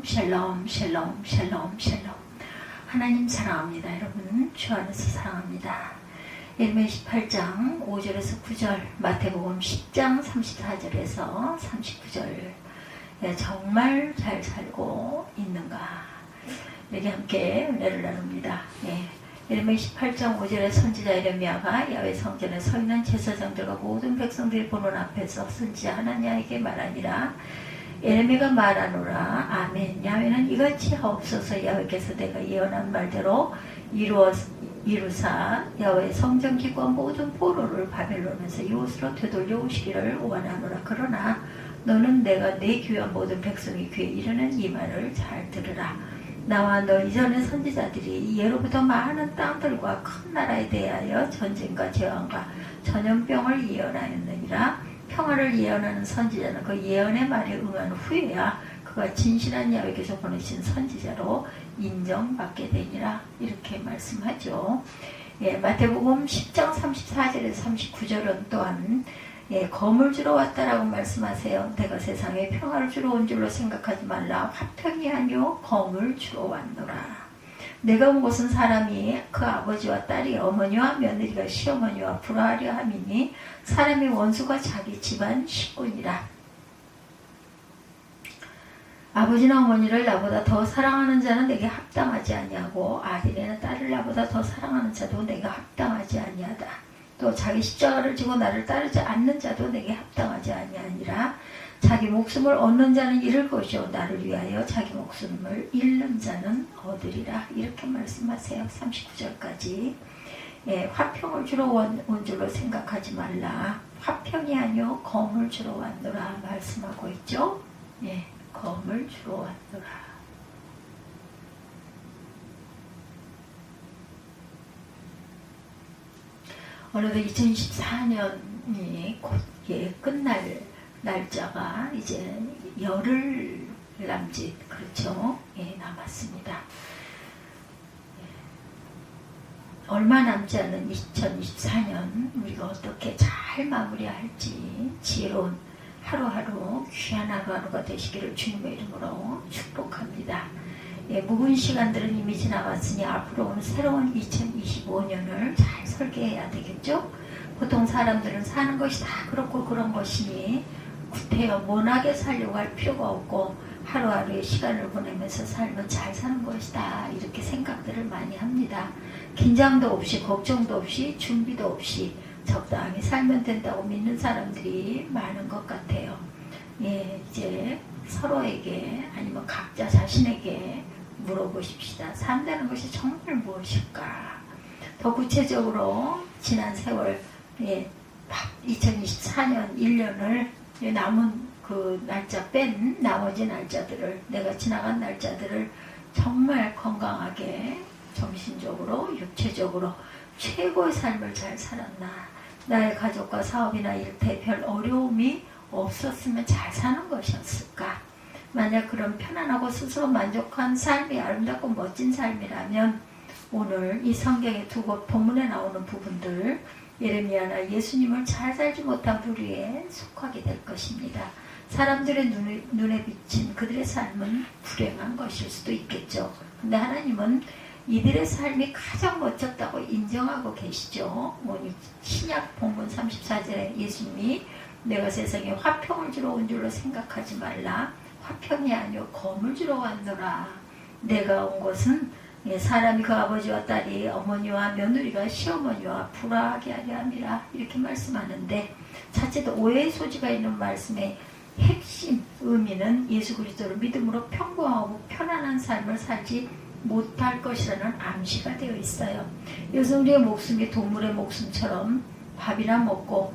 샬롬 샬롬 샬롬 샬롬. 하나님 사랑합니다. 여러분 주 안에서 사랑합니다. 예레미야 18장 5절에서 9절, 마태복음 10장 34절에서 39절. 정말 잘 살고 있는가, 이렇게 함께 은혜를 나눕니다. 예레미야 18장 5절에 선지자 예레미야가 야훼 성전에 서 있는 제사장들과 모든 백성들이 보는 앞에서 선지자 하나냐에게 말하니라. 예레미야가 말하노라. 아멘. 야훼는 이같이 하옵소서. 야훼께서 내가 예언한 말대로 이루사 야훼 성전 기구와 모든 포로를 바벨론에서 이곳으로 되돌려 오시기를 원하노라. 그러나 너는 내가 내 귀와 모든 백성의 귀에 이르는 이 말을 잘 들으라. 나와 너 이전의 선지자들이 예로부터 많은 땅들과 큰 나라에 대하여 전쟁과 재앙과 전염병을 예언하였느니라. 평화를 예언하는 선지자는 그 예언의 말에 응한 후에야 그가 진실한 야훼께서 보내신 선지자로 인정받게 되니라. 이렇게 말씀하죠. 마태복음 10장 34절에서 39절은 또한 검을 주러 왔다라고 말씀하세요. 내가 세상에 평화를 주러 온 줄로 생각하지 말라. 화평이 아니요 검을 주러 왔노라. 내가 온 곳은 사람이 그 아버지와 딸이 어머니와 며느리가 시어머니와 불화하려 함이니 사람의 원수가 자기 집안 식구니라. 아버지나 어머니를 나보다 더 사랑하는 자는 내게 합당하지 아니하고 아들이나 딸을 나보다 더 사랑하는 자도 내가 합당하지 아니하다. 또 자기 십자가를 지고 나를 따르지 않는 자도 내게 합당하지 아니하니라. 자기 목숨을 얻는 자는 잃을 것이요 나를 위하여 자기 목숨을 잃는 자는 얻으리라. 이렇게 말씀하세요. 39절까지. 화평을 주러 온 줄로 생각하지 말라. 화평이 아니요 검을 주러 왔노라 말씀하고 있죠. 검을 주러 왔노라. 어느덧 2014년이 곧 끝날 날짜가 이제 열흘 남짓, 그렇죠? 남았습니다. 얼마 남지 않은 2024년 우리가 어떻게 잘 마무리할지 지혜로운 하루하루 귀한 하루하루가 되시기를 주님의 이름으로 축복합니다. 묵은 시간들은 이미 지나갔으니 앞으로 오는 새로운 2025년을 잘 설계해야 되겠죠? 보통 사람들은 사는 것이 다 그렇고 그런 것이니 구태여 모나게 살려고 할 필요가 없고 하루하루의 시간을 보내면서 살면 잘 사는 것이다, 이렇게 생각들을 많이 합니다. 긴장도 없이 걱정도 없이 준비도 없이 적당히 살면 된다고 믿는 사람들이 많은 것 같아요. 이제 서로에게 아니면 각자 자신에게 물어보십시다. 산다는 것이 정말 무엇일까? 더 구체적으로 지난 세월 2024년 1년을 남은 그 날짜 뺀 나머지 날짜들을, 내가 지나간 날짜들을 정말 건강하게 정신적으로 육체적으로 최고의 삶을 잘 살았나, 나의 가족과 사업이나 일터에 별 어려움이 없었으면 잘 사는 것이었을까. 만약 그런 편안하고 스스로 만족한 삶이 아름답고 멋진 삶이라면 오늘 이 성경의 두 곳 본문에 나오는 부분들, 예레미야나 예수님을 잘 살지 못한 부류에 속하게 될 것입니다. 사람들의 눈에 비친 그들의 삶은 불행한 것일 수도 있겠죠. 근데 하나님은 이들의 삶이 가장 멋졌다고 인정하고 계시죠. 신약 본문 34절에 예수님이 내가 세상에 화평을 주러 온 줄로 생각하지 말라. 화평이 아니요 검을 주러 왔노라. 내가 온 것은 사람이 그 아버지와 딸이 어머니와 며느리가 시어머니와 불화하게 하려 함이라. 이렇게 말씀하는데 자칫 오해의 소지가 있는 말씀의 핵심 의미는 예수 그리스도를 믿음으로 평범하고 편안한 삶을 살지 못할 것이라는 암시가 되어 있어요. 여성들의 목숨이 동물의 목숨처럼 밥이나 먹고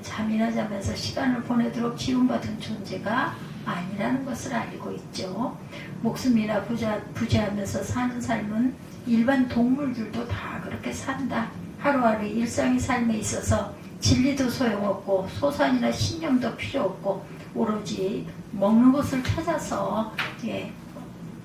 잠이나 자면서 시간을 보내도록 지원받은 존재가 아니라는 것을 알고 있죠. 목숨이나 부재하면서 사는 삶은 일반 동물들도 다 그렇게 산다. 하루하루의 일상의 삶에 있어서 진리도 소용없고 소산이나 신념도 필요 없고 오로지 먹는 것을 찾아서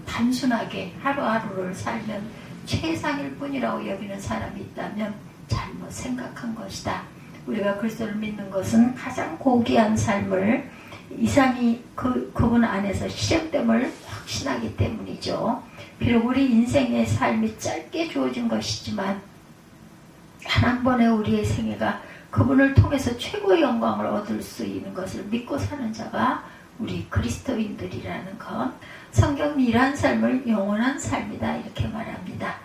단순하게 하루하루를 살면 최상일 뿐이라고 여기는 사람이 있다면 잘못 생각한 것이다. 우리가 그리스도를 믿는 것은 가장 고귀한 삶을 이상이 그분 안에서 시작됨을 확신하기 때문이죠. 비록 우리 인생의 삶이 짧게 주어진 것이지만 단 한 번의 우리의 생애가 그분을 통해서 최고의 영광을 얻을 수 있는 것을 믿고 사는 자가 우리 그리스도인들이라는 것. 성경은 이러한 삶을 영원한 삶이다 이렇게 말합니다.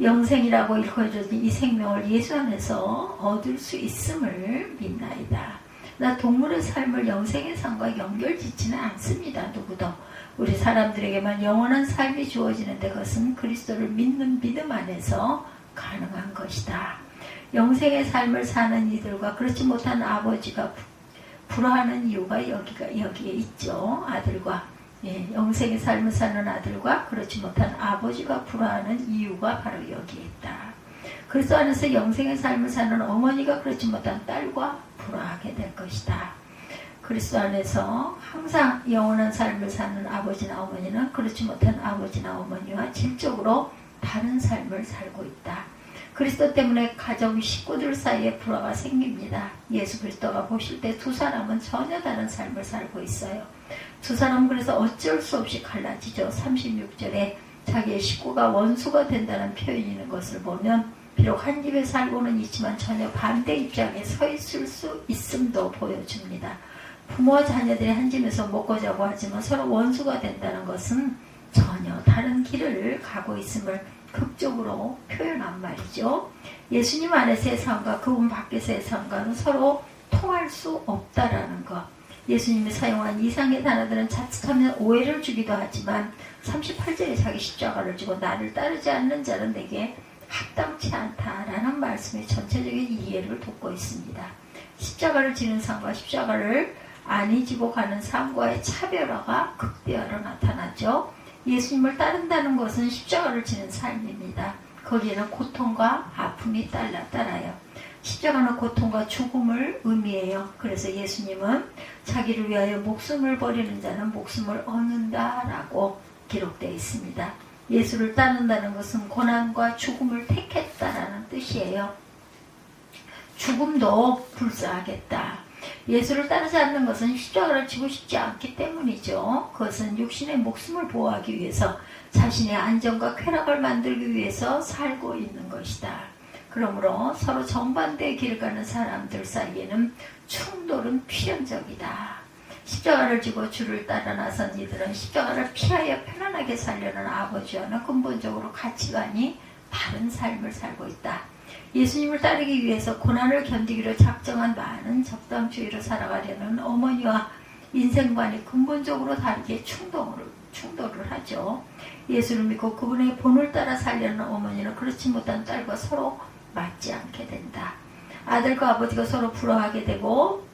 영생이라고 일컬어진 이 생명을 예수 안에서 얻을 수 있음을 믿나이다. 나 동물의 삶을 영생의 삶과 연결짓지는 않습니다. 누구도. 우리 사람들에게만 영원한 삶이 주어지는데 그것은 그리스도를 믿는 믿음 안에서 가능한 것이다. 영생의 삶을 사는 이들과 그렇지 못한 아버지가 불화하는 이유가 여기에 있죠. 아들과 영생의 삶을 사는 아들과 그렇지 못한 아버지가 불화하는 이유가 바로 여기에 있다. 그리스도 안에서 영생의 삶을 사는 어머니가 그렇지 못한 딸과 불화하게 될 것이다. 그리스도 안에서 항상 영원한 삶을 사는 아버지나 어머니는 그렇지 못한 아버지나 어머니와 질적으로 다른 삶을 살고 있다. 그리스도 때문에 가정 식구들 사이에 불화가 생깁니다. 예수 그리스도가 보실 때 두 사람은 전혀 다른 삶을 살고 있어요. 두 사람은 그래서 어쩔 수 없이 갈라지죠. 36절에 자기의 식구가 원수가 된다는 표현이 있는 것을 보면 비록 한 집에 살고는 있지만 전혀 반대 입장에 서 있을 수 있음도 보여줍니다. 부모와 자녀들이 한 집에서 먹고 자고 하지만 서로 원수가 된다는 것은 전혀 다른 길을 가고 있음을 극적으로 표현한 말이죠. 예수님 안에서의 삶과 그분 밖에서의 삶과는 서로 통할 수 없다라는 것. 예수님이 사용한 이상의 단어들은 자칫하면 오해를 주기도 하지만 38절에 자기 십자가를 지고 나를 따르지 않는 자는 내게 합당치 않다라는 말씀의 전체적인 이해를 돕고 있습니다. 십자가를 지는 삶과 십자가를 안 지고 가는 삶과의 차별화가 극대화로 나타나죠. 예수님을 따른다는 것은 십자가를 지는 삶입니다. 거기에는 고통과 아픔이 따라요. 십자가는 고통과 죽음을 의미해요. 그래서 예수님은 자기를 위하여 목숨을 버리는 자는 목숨을 얻는다라고 기록되어 있습니다. 예수를 따른다는 것은 고난과 죽음을 택했다라는 뜻이에요. 죽음도 불사하겠다. 예수를 따르지 않는 것은 십자가를 지고 싶지 않기 때문이죠. 그것은 육신의 목숨을 보호하기 위해서 자신의 안정과 쾌락을 만들기 위해서 살고 있는 것이다. 그러므로 서로 정반대의 길을 가는 사람들 사이에는 충돌은 필연적이다. 십자가를 지고 주를 따라 나선 이들은 십자가를 피하여 편안하게 살려는 아버지와는 근본적으로 가치관이 다른 삶을 살고 있다. 예수님을 따르기 위해서 고난을 견디기로 작정한 많은 적당주의로 살아가려는 어머니와 인생관이 근본적으로 다르게 충돌을 하죠. 예수를 믿고 그분의 본을 따라 살려는 어머니는 그렇지 못한 딸과 서로 맞지 않게 된다. 아들과 아버지가 서로 불화하게 되고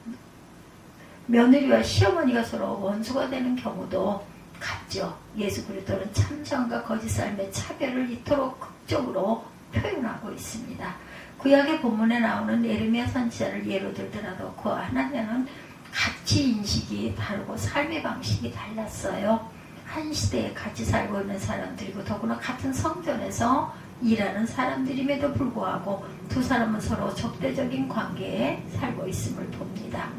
며느리와 시어머니가 서로 원수가 되는 경우도 같죠. 예수 그리스도는 참선과 거짓 삶의 차별을 이토록 극적으로 표현하고 있습니다. 구약의 본문에 나오는 예레미야 선지자를 예로 들더라도 그 하나님은 가치 인식이 다르고 삶의 방식이 달랐어요. 한 시대에 같이 살고 있는 사람들이고 더구나 같은 성전에서 일하는 사람들임에도 불구하고 두 사람은 서로 적대적인 관계에 살고 있음을 봅니다.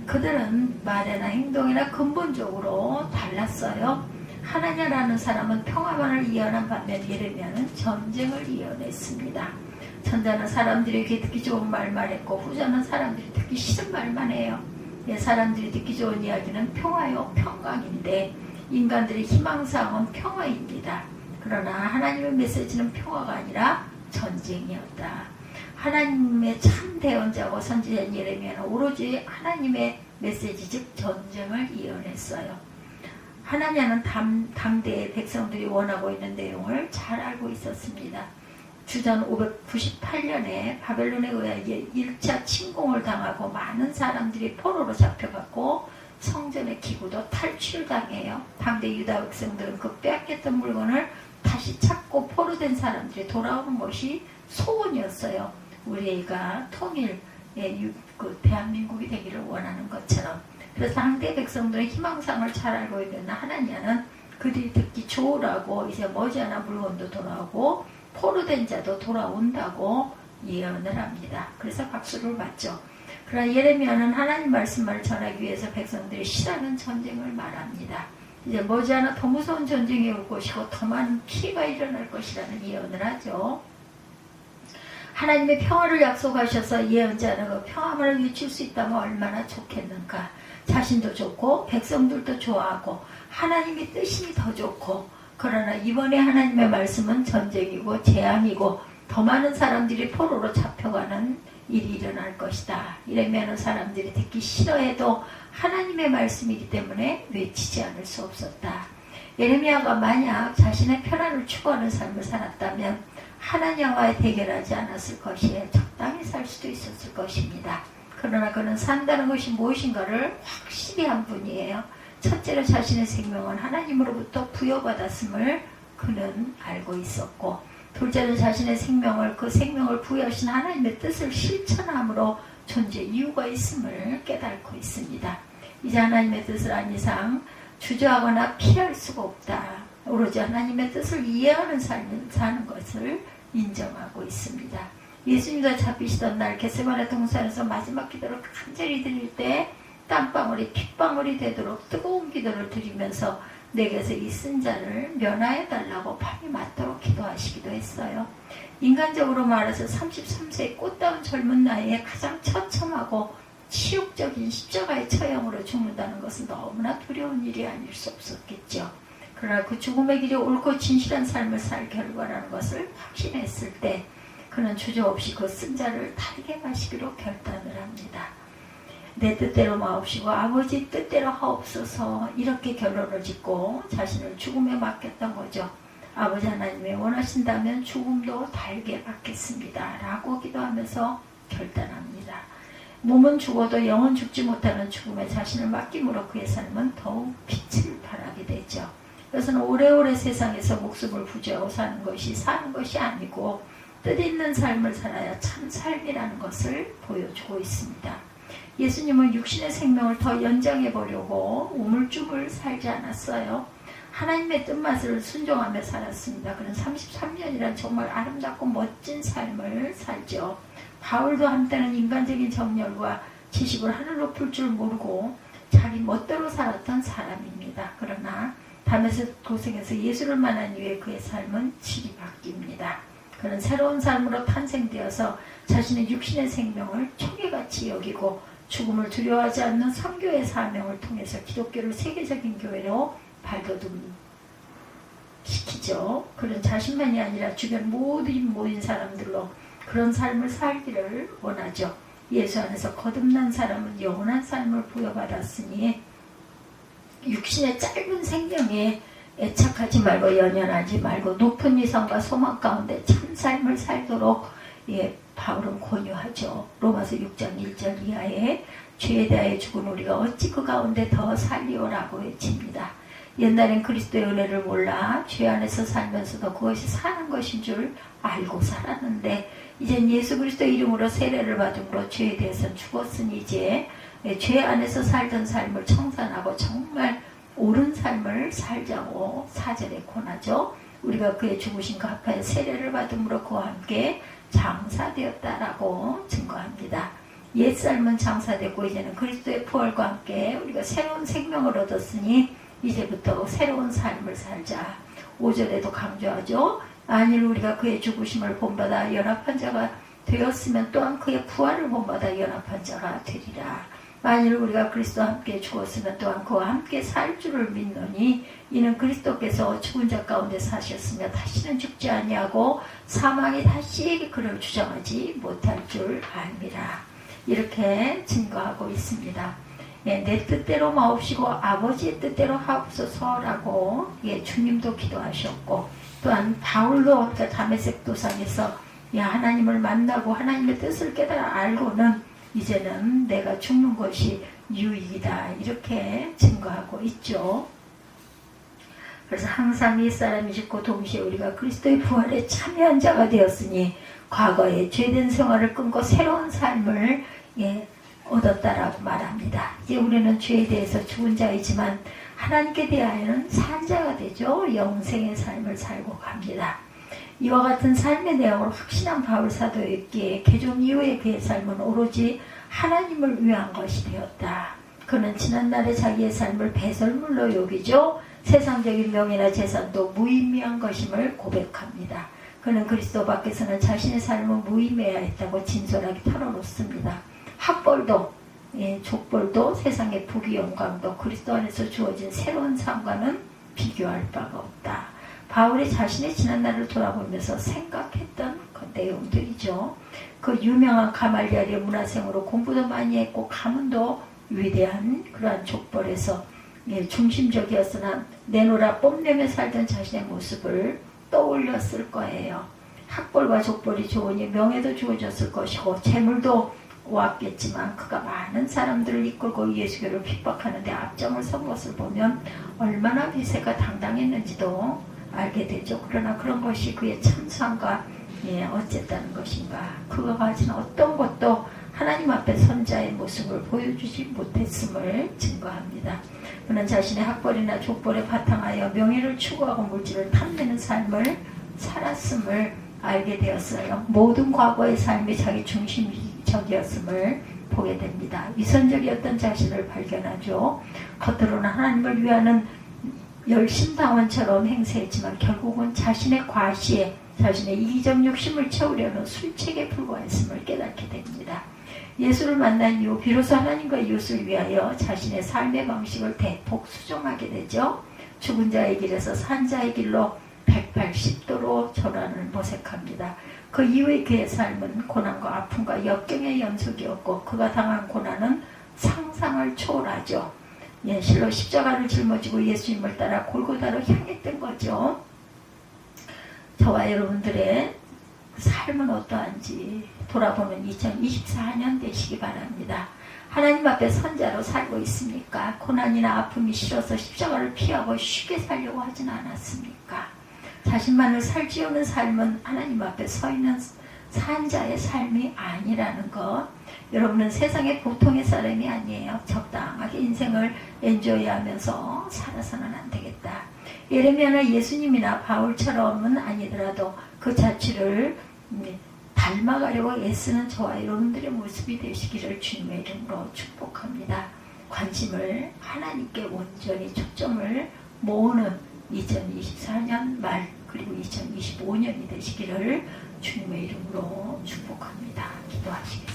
그들은 말이나 행동이나 근본적으로 달랐어요. 하나냐라는 사람은 평화만을 이어난 반면 예레미야는 전쟁을 이어냈습니다. 전자는 사람들에게 듣기 좋은 말만 했고 후자는 사람들이 듣기 싫은 말만 해요. 사람들이 듣기 좋은 이야기는 평화요 평강인데 인간들의 희망사항은 평화입니다. 그러나 하나님의 메시지는 평화가 아니라 전쟁이었다. 하나님의 참 대언자고 선지자인 예레미야는 오로지 하나님의 메시지 즉 전쟁을 이어냈어요. 하나냐는 당대의 백성들이 원하고 있는 내용을 잘 알고 있었습니다. 주전 598년에 바벨론에 의하여 1차 침공을 당하고 많은 사람들이 포로로 잡혀갔고 성전의 기구도 탈취당해요. 당대 유다 백성들은 그 빼앗겼던 물건을 다시 찾고 포로된 사람들이 돌아오는 것이 소원이었어요. 우리가 통일의 대한민국이 되기를 원하는 것처럼. 그래서 당대 백성들의 희망상을 잘 알고 있는 하나냐는 그들이 듣기 좋으라고 이제 머지않아 물건도 돌아오고 포로된 자도 돌아온다고 예언을 합니다. 그래서 박수를 받죠. 그러나 예레미야는 하나님 말씀을 전하기 위해서 백성들이 싫어하는 전쟁을 말합니다. 이제 머지않아 더 무서운 전쟁이 올 것이고 더 많은 피해가 일어날 것이라는 예언을 하죠. 하나님의 평화를 약속하셔서 예언자는 그 평화만을 외칠 수 있다면 얼마나 좋겠는가. 자신도 좋고 백성들도 좋아하고 하나님의 뜻이 더 좋고, 그러나 이번에 하나님의 말씀은 전쟁이고 재앙이고 더 많은 사람들이 포로로 잡혀가는 일이 일어날 것이다. 이러면 사람들이 듣기 싫어해도 하나님의 말씀이기 때문에 외치지 않을 수 없었다. 예레미야가 만약 자신의 편안을 추구하는 삶을 살았다면 하나님과의 대결하지 않았을 것이에요. 적당히 살 수도 있었을 것입니다. 그러나 그는 산다는 것이 무엇인가를 확실히 한 분이에요. 첫째로 자신의 생명은 하나님으로부터 부여받았음을 그는 알고 있었고, 둘째는 자신의 생명을, 그 생명을 부여하신 하나님의 뜻을 실천함으로 존재 이유가 있음을 깨닫고 있습니다. 이제 하나님의 뜻을 안 이상 주저하거나 피할 수가 없다. 오로지 하나님의 뜻을 이해하는 삶을 사는 것을 인정하고 있습니다. 예수님과 잡히시던 날 겟세마네 동산에서 마지막 기도를 간절히 드릴 때 땀방울이 핏방울이 되도록 뜨거운 기도를 드리면서 내게서 이 쓴 자를 면하여달라고 밤이 맞도록 기도하시기도 했어요. 인간적으로 말해서 33세의 꽃다운 젊은 나이에 가장 처참하고 치욕적인 십자가의 처형으로 죽는다는 것은 너무나 두려운 일이 아닐 수 없었겠죠. 그러나 그 죽음의 길이 옳고 진실한 삶을 살 결과라는 것을 확신했을 때 그는 주저없이 그 쓴 자를 다르게 마시기로 결단을 합니다. 내 뜻대로 마옵시고 아버지 뜻대로 하옵소서, 이렇게 결론을 짓고 자신을 죽음에 맡겼던 거죠. 아버지 하나님이 원하신다면 죽음도 달게 받겠습니다 라고 기도하면서 결단합니다. 몸은 죽어도 영은 죽지 못하는 죽음에 자신을 맡김으로 그의 삶은 더욱 빛을 발하게 되죠. 그래서는 오래오래 세상에서 목숨을 부지하고 사는 것이 아니고 뜻있는 삶을 살아야 참 삶이라는 것을 보여주고 있습니다. 예수님은 육신의 생명을 더 연장해 보려고 우물쭈물 살지 않았어요. 하나님의 뜻맛을 순종하며 살았습니다. 그는 33년이란 정말 아름답고 멋진 삶을 살죠. 바울도 한때는 인간적인 정열과 지식을 하늘로 풀 줄 모르고 자기 멋대로 살았던 사람입니다. 그러나 다메섹 도성에서 예수를 만난 이후에 그의 삶은 질이 바뀝니다. 그는 새로운 삶으로 탄생되어서 자신의 육신의 생명을 초계같이 여기고 죽음을 두려워하지 않는 선교의 사명을 통해서 기독교를 세계적인 교회로 발돋움시키죠. 그는 자신만이 아니라 주변 모인 사람들로 그런 삶을 살기를 원하죠. 예수 안에서 거듭난 사람은 영원한 삶을 부여받았으니 육신의 짧은 생명에 애착하지 말고 연연하지 말고 높은 위상과 소망 가운데 참 삶을 살도록 바울은 권유하죠. 로마서 6장 1절 이하에 죄에 대하여 죽은 우리가 어찌 그 가운데 더 살리오라고 외칩니다. 옛날엔 그리스도의 은혜를 몰라 죄 안에서 살면서도 그것이 사는 것인 줄 알고 살았는데 이젠 예수 그리스도의 이름으로 세례를 받음으로 죄에 대해서는 죽었으니 이제 죄 안에서 살던 삶을 청산하고 정말 옳은 삶을 살자고 4절에 권하죠. 우리가 그의 죽으심과 합하여 세례를 받음으로 그와 함께 장사되었다라고 증거합니다. 옛삶은 장사되고 이제는 그리스도의 부활과 함께 우리가 새로운 생명을 얻었으니 이제부터 새로운 삶을 살자. 5절에도 강조하죠. 만일 우리가 그의 죽으심을 본받아 연합한 자가 되었으면 또한 그의 부활을 본받아 연합한 자가 되리라. 만일 우리가 그리스도와 함께 죽었으면 또한 그와 함께 살 줄을 믿노니 이는 그리스도께서 죽은 자 가운데 사셨으며 다시는 죽지 아니하고 사망이 다시 그를 주장하지 못할 줄 압니다. 이렇게 증거하고 있습니다. 내 뜻대로 마옵시고 아버지의 뜻대로 하옵소서라고 주님도 기도하셨고 또한 바울도 다메섹 도상에서 하나님을 만나고 하나님의 뜻을 깨달아 알고는 이제는 내가 죽는 것이 유익이다 이렇게 증거하고 있죠. 그래서 항상 옛사람이 죽고 동시에 우리가 그리스도의 부활에 참여한 자가 되었으니 과거의 죄된 생활을 끊고 새로운 삶을 얻었다라고 말합니다. 이제 우리는 죄에 대해서 죽은 자이지만 하나님께 대하여는 산 자가 되죠. 영생의 삶을 살고 갑니다. 이와 같은 삶의 내용을 확신한 바울 사도였기에 개종 이후의 그의 삶은 오로지 하나님을 위한 것이 되었다. 그는 지난날의 자기의 삶을 배설물로 여기죠. 세상적인 명예나 재산도 무의미한 것임을 고백합니다. 그는 그리스도 밖에서는 자신의 삶은 무의미하였다고 진솔하게 털어놓습니다. 학벌도 족벌도 세상의 부귀 영광도 그리스도 안에서 주어진 새로운 삶과는 비교할 바가 없다. 바울이 자신의 지난날을 돌아보면서 생각했던 그 내용들이죠. 그 유명한 가말리엘의 문화생으로 공부도 많이 했고 가문도 위대한 그러한 족벌에서 중심적이었으나 내노라 뽐내며 살던 자신의 모습을 떠올렸을 거예요. 학벌과 족벌이 좋으니 명예도 주어졌을 것이고 재물도 왔겠지만 그가 많은 사람들을 이끌고 예수교를 핍박하는 데 앞장을 선 것을 보면 얼마나 위세가 당당했는지도 알게 되죠. 그러나 그런 것이 그의 참상과 어쨌다는 것인가. 그가 가진 어떤 것도 하나님 앞에 선자의 모습을 보여주지 못했음을 증거합니다. 그는 자신의 학벌이나 족벌에 바탕하여 명예를 추구하고 물질을 탐내는 삶을 살았음을 알게 되었어요. 모든 과거의 삶이 자기 중심적이었음을 보게 됩니다. 위선적이었던 자신을 발견하죠. 겉으로는 하나님을 위하는 열심당원처럼 행세했지만 결국은 자신의 과시에 자신의 이기적 욕심을 채우려는 술책에 불과했음을 깨닫게 됩니다. 예수를 만난 이후 비로소 하나님과 이웃을 위하여 자신의 삶의 방식을 대폭 수정하게 되죠. 죽은 자의 길에서 산 자의 길로 180도로 전환을 모색합니다. 그 이후의 그의 삶은 고난과 아픔과 역경의 연속이었고 그가 당한 고난은 상상을 초월하죠. 실로 십자가를 짊어지고 예수님을 따라 골고다로 향했던 거죠. 저와 여러분들의 삶은 어떠한지 돌아보는 2024년 되시기 바랍니다. 하나님 앞에 선자로 살고 있습니까? 고난이나 아픔이 싫어서 십자가를 피하고 쉽게 살려고 하진 않았습니까? 자신만을 살지우는 삶은 하나님 앞에 서 있는 산자의 삶이 아니라는 것. 여러분은 세상의 보통의 사람이 아니에요. 적당하게 인생을 엔조이하면서 살아서는 안 되겠다. 예레미야나 예수님이나 바울처럼은 아니더라도 그 자취를 닮아가려고 애쓰는 저와 여러분들의 모습이 되시기를 주님의 이름으로 축복합니다. 관심을 하나님께 온전히 초점을 모으는 2024년 말 그리고 2025년이 되시기를 주님의 이름으로 축복합니다. 기도하시겠습니다.